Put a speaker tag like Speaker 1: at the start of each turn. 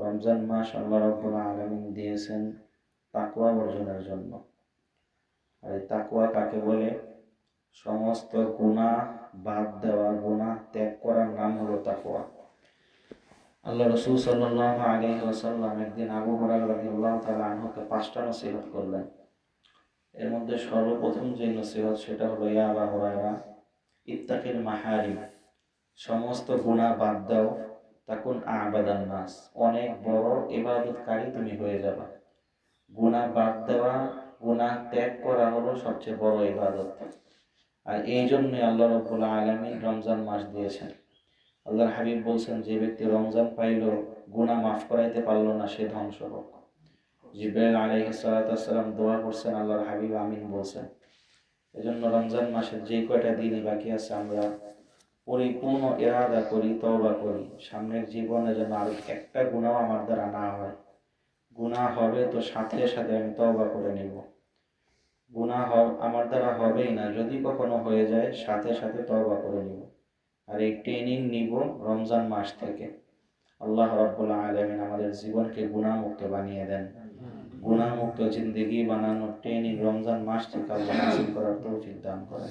Speaker 1: রমজান মাস আল্লাহ রাব্বুল আলামিন দিয়েছেন তাকওয়া অর্জনের জন্য। আর এই তাকওয়া কাকে বলে? সমস্ত গুনাহ বাদ দেওয়া, গুনাহ ত্যাগ করার নাম হলো তাকওয়া। আল্লাহ রাসূল সাল্লাল্লাহু আলাইহি ওয়াসাল্লাম একদিন আবু হুরায়রা রাদিয়াল্লাহু তাআলা আনহুকে 5টা নসিহত করলেন। এর মধ্যে সর্বপ্রথম যে নসিহত সেটা হলো, ইয়া আবু হুরায়রা ইত্তাকিল মাহারিম, সমস্ত গুনাহ বাদ দাও, তাকুন আবাদান নাস, অনেক বড় ইবাদতকারী তুমি হয়ে যাবে। গুনাহ বাদ দেওয়া, গুনাহ ত্যাগ করা হলো সবচেয়ে বড় ইবাদত। আর এই জন্য আল্লাহ রাব্বুল আলামিন রমজান মাস দিয়েছেন। আল্লাহর হাবিব বলছেন, যে ব্যক্তি রমজান পাইল গুনাহ মাফ করাইতে পারলো না, সে ধ্বংস হোক। জিবরাইল আলাইহিস সালাতু ওয়াস সালাম দোয়া করছেন, আল্লাহর হাবিব আমিন বলছেন। এজন্য রমজান মাসের যে কয়টা দিনই বাকি আছে আমরা পরিপূর্ণ ইরাদা করি, তওবা করি, সামনের জীবনে যেন আর একটা গুনাহ আমার দ্বারা না হয়। গুনাহ হবে তো সাথে সাথে আমি তওবা করে নিব। গুনাহ আমার দ্বারা হবেই না, যদি কখনো হয়ে যায় সাথে সাথে তওবা করে নিব। আর এই ট্রেনিং নিব রমজান মাস থেকে। আল্লাহ রাব্বুল আলামিন আমাদের জীবনকে গুনাহমুক্ত বানিয়ে দেন। গুনাহমুক্ত জিন্দেগি বানানোর ট্রেনিং রমজান মাস থেকে আল্লাহ নাসিব করার তৌফিক দান করেন।